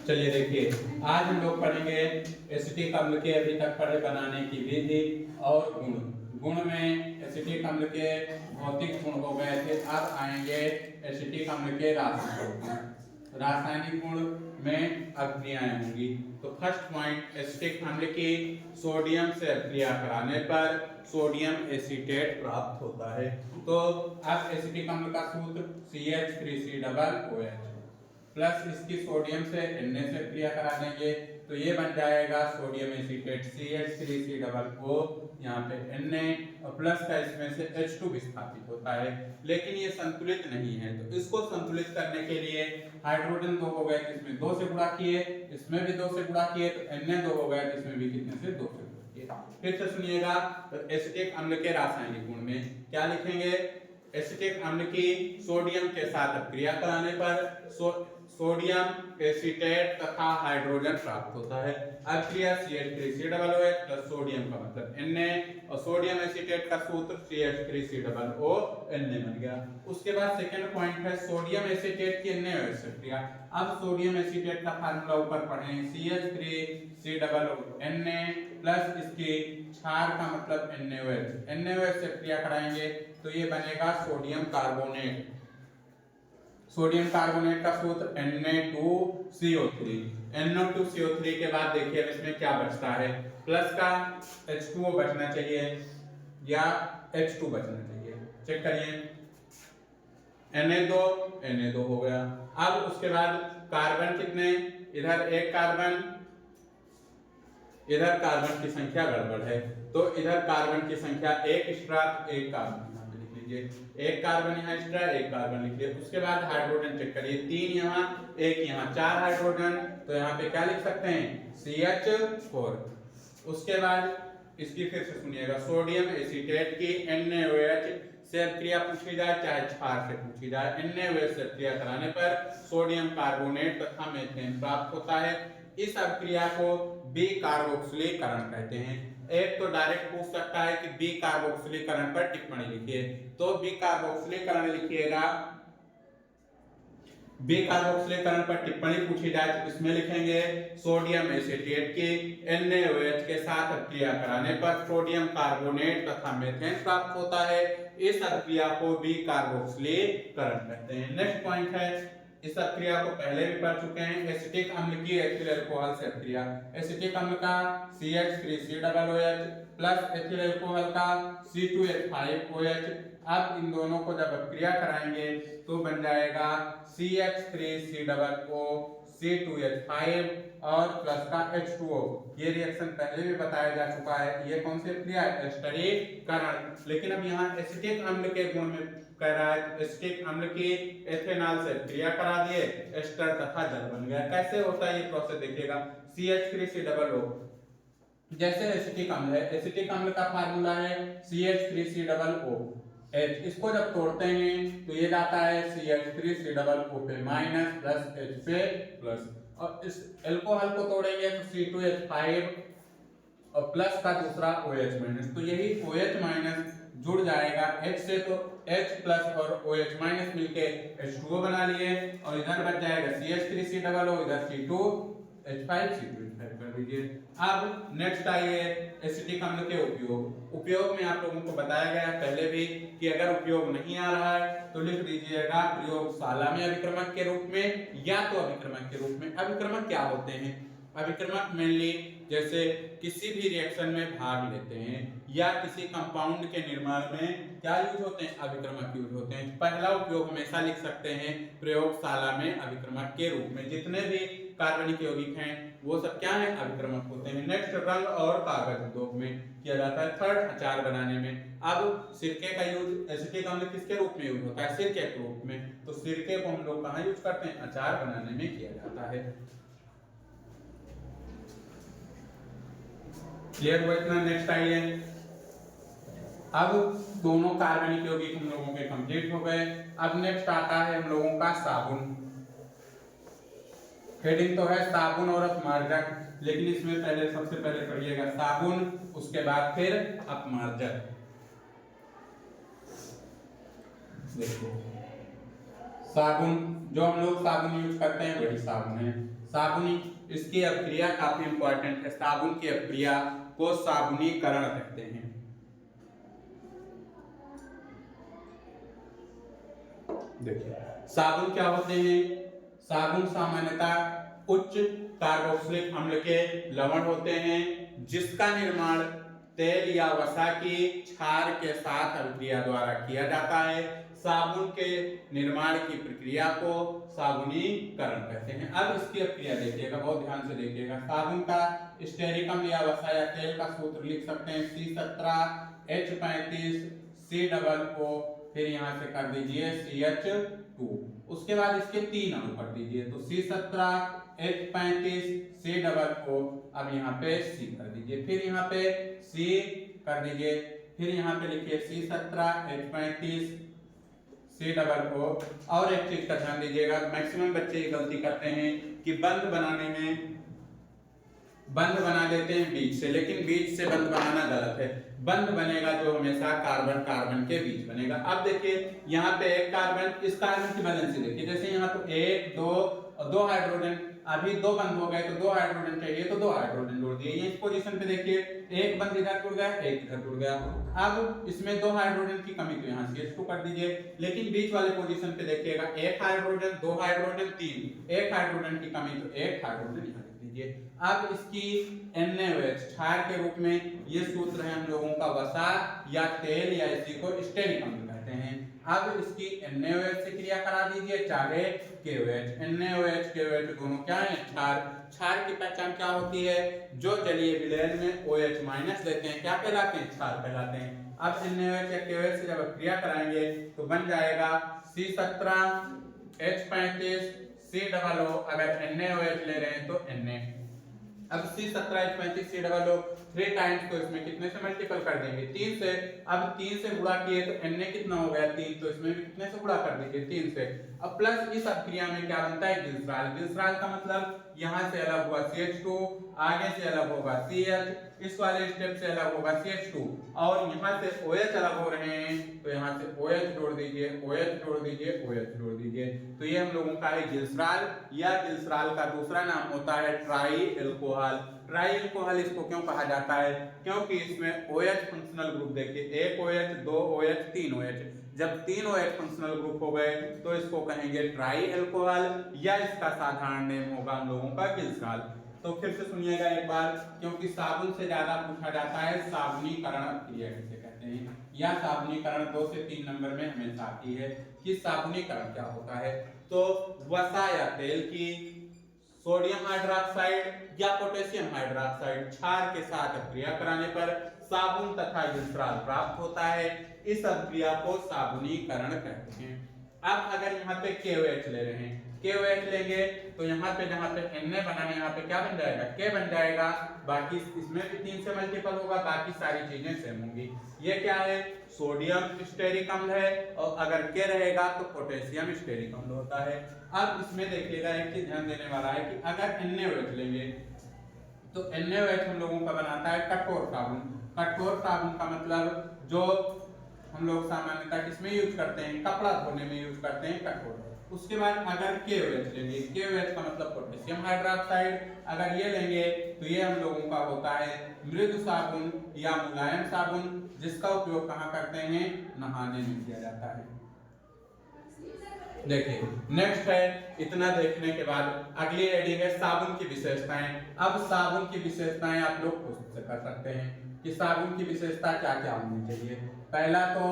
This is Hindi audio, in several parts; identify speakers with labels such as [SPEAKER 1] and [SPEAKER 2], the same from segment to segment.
[SPEAKER 1] चलिए देखिए, आज हम लोग पढ़ेंगे एसिटिक अम्ल के अभी तक पढ़े बनाने की विधि और गुण। गुण में एसिटिक अम्ल के भौतिक गुण हो गए थे, अब आएंगे एसिटिक अम्ल के रासायनिक गुण। रासायनिक गुण में अभिक्रियाएं होंगी। तो फर्स्ट पॉइंट, एसिटिक अम्ल की सोडियम से अभिक्रिया कराने पर सोडियम एसीटेट प्राप्त होता है। तो अब एसिटिक अम्ल का सूत्र CH3COOH प्लस इसकी सोडियम से Na से क्रिया करा देंगे तो ये बन जाएगा सोडियम एसीटेट CH3COO, यहाँ पे Na और प्लस का इसमें से H2 विस्थापित होता है। लेकिन ये संतुलित नहीं है, तो इसको संतुलित करने के लिए हाइड्रोजन 2 हो गए, इसमें 2 से गुणा किए, इसमें भी 2 से गुणा किए, तो Na 2 हो गए, इसमें भी कितने से 2 से गुणा किए। फिर से सुनिएगा, तो एसिटिक अम्ल के रासायनिक गुण में क्या लिखेंगे? एसिटिक अम्ल की सोडियम के साथ अपक्रिया कराने पर सोडियम एसीटेट तथा हाइड्रोजन प्राप्त होता है। अपक्रिया CH3COOH प्लस सोडियम का मतलब Na और सोडियम एसीटेट का सूत्र CH3COO बन गया। उसके बाद सेकंड पॉइंट है सोडियम एसीटेट की NaOH से क्रिया। अब सोडियम एसीटेट का फार्मूला ऊपर पढ़ें, CH3COO Na प्लस इसकी क्षार का मतलब NaOH से क्रिया कराएंगे तो ये बनेगा सोडियम कार्बोनेट। सोडियम कार्बोनेट का सूत्र Na2CO3। NO2CO3 के बाद देखिए अब इसमें क्या बचता है, प्लस का H2O बचना चाहिए या H2 बचना चाहिए, चेक करिए। Na2 हो गया। अब उसके बाद कार्बन कितने, इधर एक कार्बन, इधर कार्बन की संख्या गड़बड़ है, तो इधर कार्बन की संख्या एक एक्स्ट्रा, एक कार्बन एक कार्बन यहाँ एक्स्ट्रा, एक कार्बन लिख लिया। उसके बाद हाइड्रोजन चेक करिए, 3 यहाँ, एक यहाँ, 4 हाइड्रोजन, तो यहाँ पे क्या लिख सकते हैं CH4। उसके बाद इसकी फिर से सुनिएगा, सोडियम एसीटेट की NaOH से क्रिया पूछी जाए चाहे क्षार से पूछी जाए, NaOH से क्रिया कराने पर सोडियम कार्बोनेट तथा मीथेन प्राप्त होता है। इस अभिक्रिया को बी कार्बोक्सिलीकरण कहते हैं। एक तो डायरेक्ट पूछ सकता है कि बी कार्बोक्सिलीकरण पर टिप्पणी लिखिए, तो बी कार्बोक्सिलीकरण लिखिएगा। बी कार्बोक्सिलीकरण पर टिप्पणी पूछी जाए तो इसमें लिखेंगे सोडियम एसीटेट की NaOH के साथ अभिक्रिया कराने पर सोडियम कार्बोनेट तथा मीथेन प्राप्त होता है। इस अभिक्रिया को बी कार्बोक्सिलीकरण कहते हैं। नेक्स्ट पॉइंट है, इस अभिक्रिया को पहले भी पढ़ चुके हैं, एसिटिक अम्ल की एथिल अल्कोहल से अभिक्रिया। एसिटिक अम्ल का CH3COOH प्लस एथिल अल्कोहल का C2H5OH। अब इन दोनों को जब अभिक्रिया कराएंगे तो बन जाएगा CH3COO C2H5 और प्लस का H2O। ये रिएक्शन पहले भी बताया जा चुका है। ये कौन सी अभिक्रिया है? एस्टरीकरण। लेकिन अब यहाँ एसिटिक अम्ल के गुण में कह रहा है, एसिटिक अम्ल की एथेनॉल से क्रिया करा दिए, एस्टर तथा जल बन गया। कैसे होता है ये प्रोसेस देखिएगा, CH3COO जैसे एसिटिक अम्ल है, एसिटिक अम्ल का फार्मूला है CH3COOH। इसको जब तोड़ते हैं तो ये जाता है CH3COO पे माइनस प्लस H पे प्लस, और इस एल्कोहल को तोड़ेंगे तो C2H5 और प्लस का दूसरा OH माइनस, तो यही OH माइनस जुड़ जाएगा H से, तो H प्लस और OH माइनस मिलके H2O बना लिए, और इधर बच जाएगा CH3COO, इधर C2H5 C2H5 कर दीजिए। अब नेक्स्ट आइए एसिटिक अम्ल के उपयोग। उपयोग में आप लोगों को बताया गया पहले भी कि अगर उपयोग नहीं आ रहा है तो लिख दीजिएगा प्रयोगशाला में अभिक्रमक के रूप में या तो अभिक्रमक के रूप में। अभिक्रमक क्या होते हैं? अभिक्रमक मेनली जैसे किसी भी रिएक्शन में भाग लेते हैं या किसी कंपाउंड के निर्माण में क्या यूज होते हैं? अभिक्रमक यूज होते हैं। पहला उपयोग हमेशा लिख सकते हैं प्रयोगशाला में अभिक्रमक के रूप में। जितने भी कार्बनिक यौगिक हैं वो सब क्या है? अभिक्रमक होते हैं। नेक्स्ट, रंग और कागज उद्योग में किया जाता है। थर्ड, अचार बनाने में। अब सिरके का यूज एसिटिक अम्ल किसके रूप में यूज होता है? सिरके के रूप में। तो सिरके को हम लोग कहाँ यूज करते हैं? अचार बनाने में किया जाता है। क्लियर हुआ इतना? नेक्स्ट आइए, अब दोनों कार्बनिक यौगिक हम लोगों के कंप्लीट हो गए। अब नेक्स्ट आता है हम लोगों का साबुन। हेडिंग तो है साबुन और अपमार्जक, लेकिन इसमें पहले सबसे पहले पढ़िएगा साबुन, उसके बाद फिर अपमार्जक। देखो साबुन जो हम लोग साबुन यूज करते हैं वही साबुन है। साबुन, इसकी अपक्रिया काफी इंपॉर्टेंट है। साबुन की अपक्रिया को साबुनीकरण कहते हैं। देखिए साबुन क्या होते हैं? साबुन सामान्यतः उच्च कार्बोक्सिलिक अम्ल के लवण होते हैं, जिसका निर्माण तेल या वसा की क्षार के साथ अभिक्रिया द्वारा किया जाता है। साबुन के निर्माण की प्रक्रिया को साबुनीकरण कहते हैं। अब इसकी अपक्रिया देखिएगा, बहुत ध्यान से देखिएगा। साबुन का स्टेरिक अम्ल या वसा या तेल का सूत्र लिख सकते हैं C17H35 COO, फिर यहाँ से कर दीजिए CH2। उसके बाद इसके 3 अणु कर दीजिए, तो C17H35 COO, अब यहाँ पे C कर दीजिए, फिर यहाँ पे C कर दीजिए, फिर यहाँ पे लिखिए C17H35 COO। और एक चीज का ध्यान दीजिएगा, मैक्सिमम बच्चे ये गलती करते हैं कि बंद बनाने में बंद बना देते हैं बीच से, लेकिन बीच से बंद बनाना गलत है। बंद बनेगा जो हमेशा कार्बन कार्बन के बीच बनेगा। अब देखिए यहाँ पे एक कार्बन, इस कार्बन की वैलेंसी देखिए, जैसे यहाँ पे 1 2 और 2 हाइड्रोजन, अभी 2 बंद हो गए तो 2 हाइड्रोजन चाहिए, तो 2 हाइड्रोजन जोड़ दिए। ये इस पोजीशन पे देखिए, एक बंद इधर जुड़ गया, एक इधर जुड़ गया। अब इसमें 2 हाइड्रोजन की कमी, तो यहाँ CH2 कर दीजिए। लेकिन बीच वाले पोजीशन पे देखिएगा, 1 हाइड्रोजन 2 हाइड्रोजन 3, 1 हाइड्रोजन की कमी, तो 1 हाइड्रोजन यहाँ लिख दीजिए। अब इसकी NaOH क्षार के रूप में ये सूत्र है हम लोगों का वसा या तेल, या इसी को स्टेरिक अम्ल कहते हैं। अब इसकी NaOH से क्रिया करा दीजिए, चाहे KOH। NaOH KOH दोनों क्या है? क्षार। क्षार की पहचान क्या होती है? जो जलीय विलयन में OH माइनस देते हैं क्या कहलाते हैं? क्षार कहलाते हैं। अब NaOH या KOH से जब क्रिया कराएंगे तो बन जाएगा C17H35 COO। अगर NaOH ले रहे हैं तो Na। अब C17H35 COO 3 टाइम्स, तो इसमें कितने से मल्टीपल कर देंगे? 3 से। अब 3 से गुणा किए तो Na कितना हो गया? 3, तो इसमें भी कितने से गुणा कर दीजिए? 3 से। अब प्लस इस अपक्रिया में क्या बनता है? ग्लिसरॉल। ग्लिसरॉल का मतलब यहाँ से अलग हुआ CH2, आगे से अलग होगा CH, इस वाले स्टेप से अलग होगा CH2, और यहाँ से OH अलग हो रहे हैं, तो यहाँ से OH जोड़ दीजिए, OH जोड़ दीजिए, OH जोड़ दीजिए। तो ये हम लोगों का है ग्लिसरॉल, या ग्लिसरॉल का दूसरा नाम होता है ट्राई एल्कोहल। ट्राई एल्कोहल इसको क्यों कहा जाता है? क्योंकि इसमें OH फंक्शनल ग्रुप देखिए, 1 OH 2 OH 3 OH। जब 3 OH फंक्शनल ग्रुप हो गए तो इसको कहेंगे ट्राई एल्कोहल, या इसका साधारण नेम होगा हम लोगों का ग्लिसरॉल। तो फिर से सुनिएगा एक बार, क्योंकि साबुन से ज्यादा पूछा जाता है साबुनीकरण क्रिया किसे कहते हैं, या साबुनीकरण 2 से 3 नंबर में हमेशा आती है कि साबुनीकरण क्या होता है। तो वसा या तेल की सोडियम हाइड्रोक्साइड या पोटेशियम हाइड्रोक्साइड क्षार के साथ क्रिया कराने पर साबुन तथा ग्लिसरॉल प्राप्त होता है। इस अभिक्रिया को साबुनीकरण कहते हैं। अब अगर यहाँ पे KOH ले रहे हैं, KOH लेंगे तो यहाँ पे जहाँ पे Na बना है, यहाँ पे क्या बन जाएगा? K बन जाएगा। बाकी इसमें भी 3 से मल्टीपल होगा, बाकी सारी चीजें सेम होंगी। ये क्या है? सोडियम स्टेरिक अम्ल है, और अगर K रहेगा तो पोटेशियम स्टेरिक अम्ल होता है। अब इसमें देखिएगा एक चीज ध्यान देने वाला है कि अगर NaOH लेंगे तो NaOH हम लोगों का बनाता है कठोर साबुन। कठोर साबुन का मतलब जो हम लोग सामान्यतः किसमें यूज करते हैं? कपड़ा धोने में यूज करते हैं, कठोर। उसके बाद अगर KOH लेंगे, KOH का मतलब पोटेशियम हाइड्रोक्साइड, अगर ये लेंगे तो ये हम लोगों का होता है मृदु साबुन या मुलायम साबुन, जिसका उपयोग कहाँ करते हैं? नहाने में किया जाता है। देखिए नेक्स्ट है, इतना देखने के बाद अगली हेडिंग है साबुन की विशेषताएं। अब साबुन की विशेषताएं आप लोग खुद से कर सकते हैं कि साबुन की विशेषता क्या क्या होनी चाहिए। पहला तो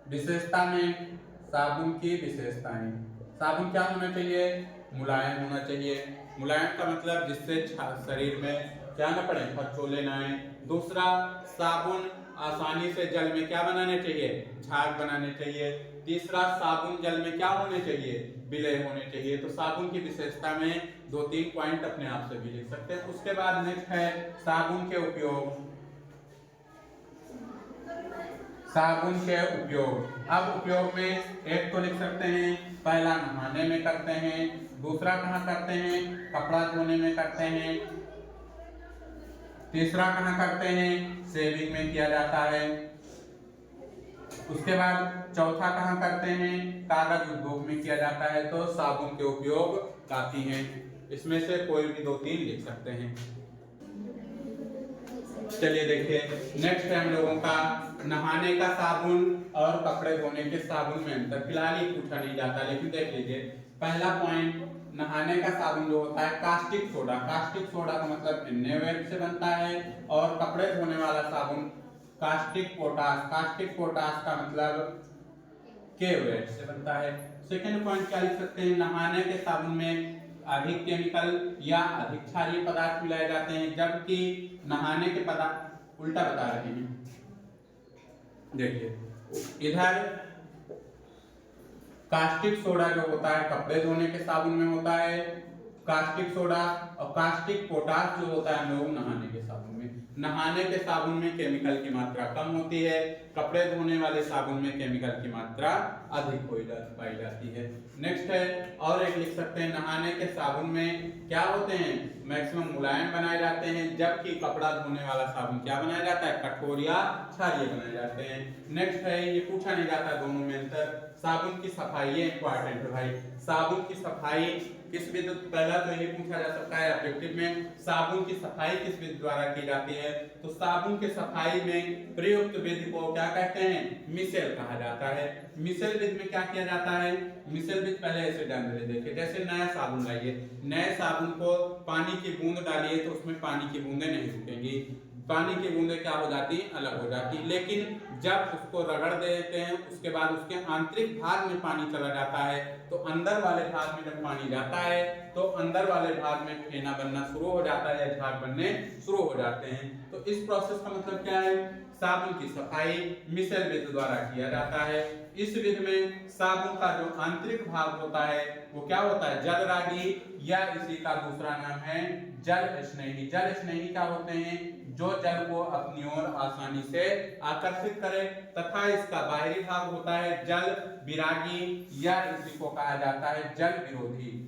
[SPEAKER 1] विशेषता में साबुन की विशेषताएं, साबुन क्या होना चाहिए? मुलायम होना चाहिए। मुलायम का मतलब जिससे शरीर में क्या न पड़े, खर्चोले न आए। दूसरा, साबुन आसानी से जल में क्या बनाने चाहिए? झाग बनाने चाहिए। तीसरा, साबुन जल में क्या होने चाहिए? विलय होने चाहिए। तो साबुन की विशेषता में 2-3 पॉइंट अपने आप से भी लिख सकते हैं। उसके बाद नेक्स्ट है साबुन के उपयोग। साबुन के उपयोग, अब उपयोग में एक तो लिख सकते हैं, पहला नहाने में करते हैं, दूसरा कहाँ करते हैं? कपड़ा धोने में करते हैं, तीसरा कहाँ करते हैं? शेविंग में किया जाता है, उसके बाद चौथा कहाँ करते हैं, कागज उद्योग में किया जाता है, तो साबुन के उपयोग काफी हैं। इसमें से कोई भी 2-3 लिख सकते हैं। चलिए देखिए, नेक्स्ट है हम लोगों का नहाने का साबुन और कपड़े धोने के साबुन में अंतर। फिलहाल ये पूछा नहीं जाता, लेकिन देख लीजिए पहला पॉइंट, नहाने का साबुन जो होता है कास्टिक सोडा, कास्टिक सोडा का मतलब NaOH से बनता है, और कपड़े धोने वाला साबुन कास्टिक पोटास, कास्टिक पोटास का मतलब KOH से बनता है। सेकेंड पॉइंट क्या लिख सकते हैं, नहाने के साबुन में अधिक केमिकल या अधिक क्षारीय पदार्थ मिलाए जाते हैं, जबकि नहाने के पदार्थ उल्टा बता रहे हैं। देखिए इधर कास्टिक सोडा जो होता है कपड़े धोने के साबुन में होता है कास्टिक सोडा, और कास्टिक पोटास जो होता है हम लोग नहाने के साबुन में। नहाने के साबुन में केमिकल की मात्रा कम होती है, कपड़े धोने वाले साबुन में केमिकल की मात्रा अधिक पाई जाती है। नेक्स्ट है, और एक लिख सकते हैं, नहाने के साबुन में क्या होते हैं, मैक्सिमम मुलायम बनाए जाते हैं, जबकि कपड़ा धोने वाला साबुन क्या बनाया जाता है, कठोर या क्षारीय बनाए जाते हैं। नेक्स्ट है, ये पूछा नहीं जाता दोनों में अंतर, साबुन की सफाई, ये इंपॉर्टेंट है भाई। साबुन की सफाई किस विधि, पहला तो ये पूछा जा सकता है ऑब्जेक्टिव में, साबुन की सफाई किस विधि द्वारा की जाती है, तो साबुन की सफाई में प्रयुक्त विधि को क्या कहते हैं, मिसेल कहा जाता है। मिसेल विधि में क्या किया जाता है, मिसेल विधि पहले ऐसे डाल देखिए, जैसे नया साबुन लाइए, नए साबुन को पानी की बूंद डालिए तो उसमें पानी की बूंदें नहीं रुकेंगी, पानी की बूंदें क्या हो जाती, अलग हो जाती, लेकिन जब उसको रगड़ देते हैं उसके बाद उसके आंतरिक भाग में पानी चला जाता है, तो अंदर वाले भाग में जब पानी जाता है तो अंदर वाले भाग में फेना बनना शुरू हो जाता है, झाग बनने शुरू हो जाते हैं। तो इस प्रोसेस का मतलब क्या है, साबुन की सफाई मिसेल विधि द्वारा किया जाता है। इस विधि में साबुन का जो आंतरिक भाग होता है वो क्या होता है, जल रागी, या इसी का दूसरा नाम है जल स्नेही। जल स्नेही क्या होते हैं, जो जल को अपनी ओर आसानी से आकर्षित करे, तथा इसका बाहरी भाग होता है जल विरागी, या इसी को कहा जाता है जल विरोधी।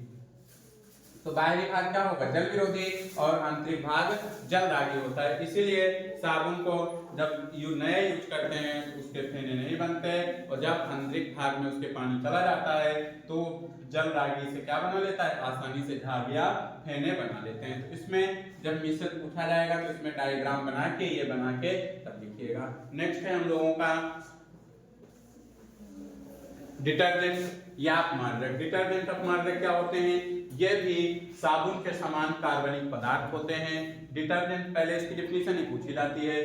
[SPEAKER 1] तो बाहरी भाग क्या होगा, जल विरोधी, और आंतरिक भाग जल रागी होता है। इसीलिए साबुन को जब नए यूज करते हैं उसके फेने नहीं बनते, और जब आंतरिक भाग में उसके पानी चला जाता है तो जल रागी से क्या बना लेता है, आसानी से झाग या फेने बना लेते हैं। तो इसमें जब मिश्रण पूछा जाएगा तो इसमें डायग्राम बना के, ये बना के तब लिखिएगा। नेक्स्ट है हम लोगों का डिटर्जेंट या अपमार्जक। डिटर्जेंट अपमार्जक क्या होते हैं, ये भी साबुन के समान कार्बनिक पदार्थ होते हैं। डिटर्जेंट, पहले इसकी डिफिनीशन ही पूछी जाती है,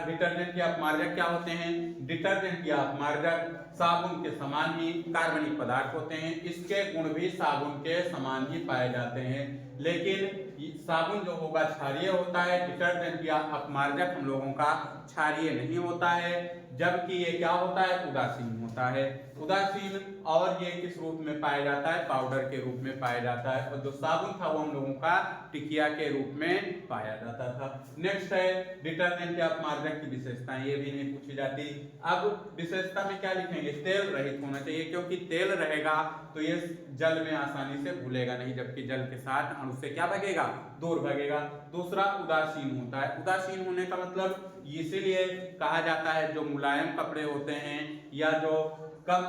[SPEAKER 1] डिटर्जेंट या अपमार्जक क्या होते हैं, डिटर्जेंट या अपमार्जक साबुन के समान ही कार्बनिक पदार्थ होते हैं, इसके गुण भी साबुन के समान ही पाए जाते हैं, लेकिन साबुन जो होगा क्षारीय होता है, डिटर्जेंट या अपमार्जक हम लोगों का क्षारीय नहीं होता है, जबकि ये क्या होता है, उदासीन होता है। उदासीन, और ये किस रूप में पाया जाता है, पाउडर के रूप में पाया जाता है, और जो साबुन था वो हम लोगों का टिकिया के रूप में पाया जाता था। नेक्स्ट है डिटर्जेंट या अपमार्जक की विशेषताएं, ये भी नहीं पूछी जाती। अब विशेषता में क्या लिखेंगे, तेल रहित होना चाहिए, क्योंकि तेल रहेगा तो ये जल में आसानी से घुलेगा नहीं, जबकि जल के साथ अणु से क्या भगेगा, दूर भगेगा। दूसरा उदासीन होता है, उदासीन होने का मतलब इसीलिए कहा जाता है जो मुलायम कपड़े होते हैं या जो कम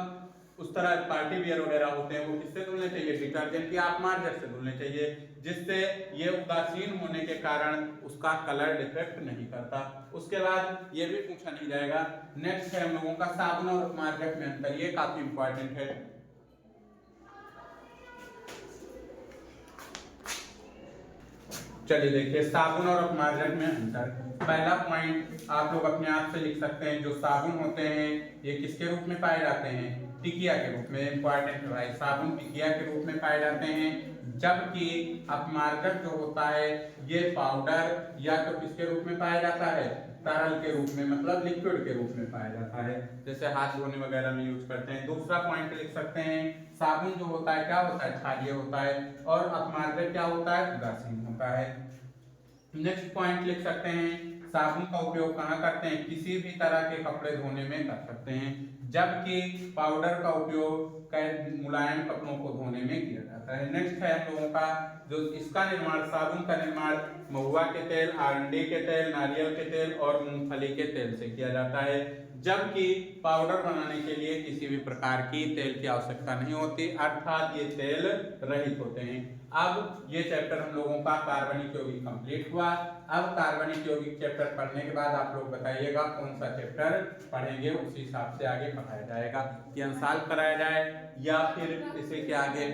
[SPEAKER 1] उस तरह पार्टी वियर वगैरह होते हैं वो किससे धुलने चाहिए, डिटर्जेंट या अपमार्जक से धुलने चाहिए, जिससे ये उदासीन होने के कारण उसका कलर डिफेक्ट नहीं करता। उसके बाद ये भी पूछा नहीं जाएगा। नेक्स्ट है हम लोगों का साबुन और अपमार्जक में अंतर, ये काफी इंपॉर्टेंट है। चलिए देखिए, साबुन और अपमार्जक में अंतर। पहला पॉइंट आप लोग अपने आप से लिख सकते हैं, जो साबुन होते हैं ये किसके रूप में पाए जाते हैं, टिकिया के रूप में। इंपॉर्टेंट है भाई, साबुन टिकिया के रूप में पाए जाते हैं, जबकि अपमार्जक जो होता है ये पाउडर या तो किसके रूप में पाया जाता है, तरल के रूप में, मतलब लिक्विड के रूप में पाया जाता है, जैसे हाथ धोने वगैरह में यूज करते हैं। दूसरा पॉइंट लिख सकते हैं, साबुन जो होता है क्या होता है, क्षारीय होता है, और अपमार्जक क्या होता है, उदासीन होता है। नेक्स्ट पॉइंट लिख सकते हैं, साबुन का उपयोग कहाँ करते हैं, किसी भी तरह के कपड़े धोने में कर सकते हैं, जबकि पाउडर का उपयोग मुलायम कपड़ों को धोने में किया जाता है। नेक्स्ट है हम लोगों का जो इसका निर्माण, साबुन का निर्माण महुआ के तेल, आरंडी के तेल, नारियल के तेल और मूंगफली के तेल से किया जाता है, जबकि पाउडर बनाने के लिए किसी भी प्रकार की तेल की आवश्यकता नहीं होती, अर्थात ये तेल रहित होते हैं। अब ये चैप्टर हम लोगों का कार्बनिक यौगिक कंप्लीट हुआ। अब कार्बनिक यौगिक चैप्टर पढ़ने के बाद आप लोग बताइएगा कौन सा चैप्टर पढ़ेंगे, उसी हिसाब से आगे पढ़ाया जाएगा कि अंशाल कराया जाए या फिर इसी के आगे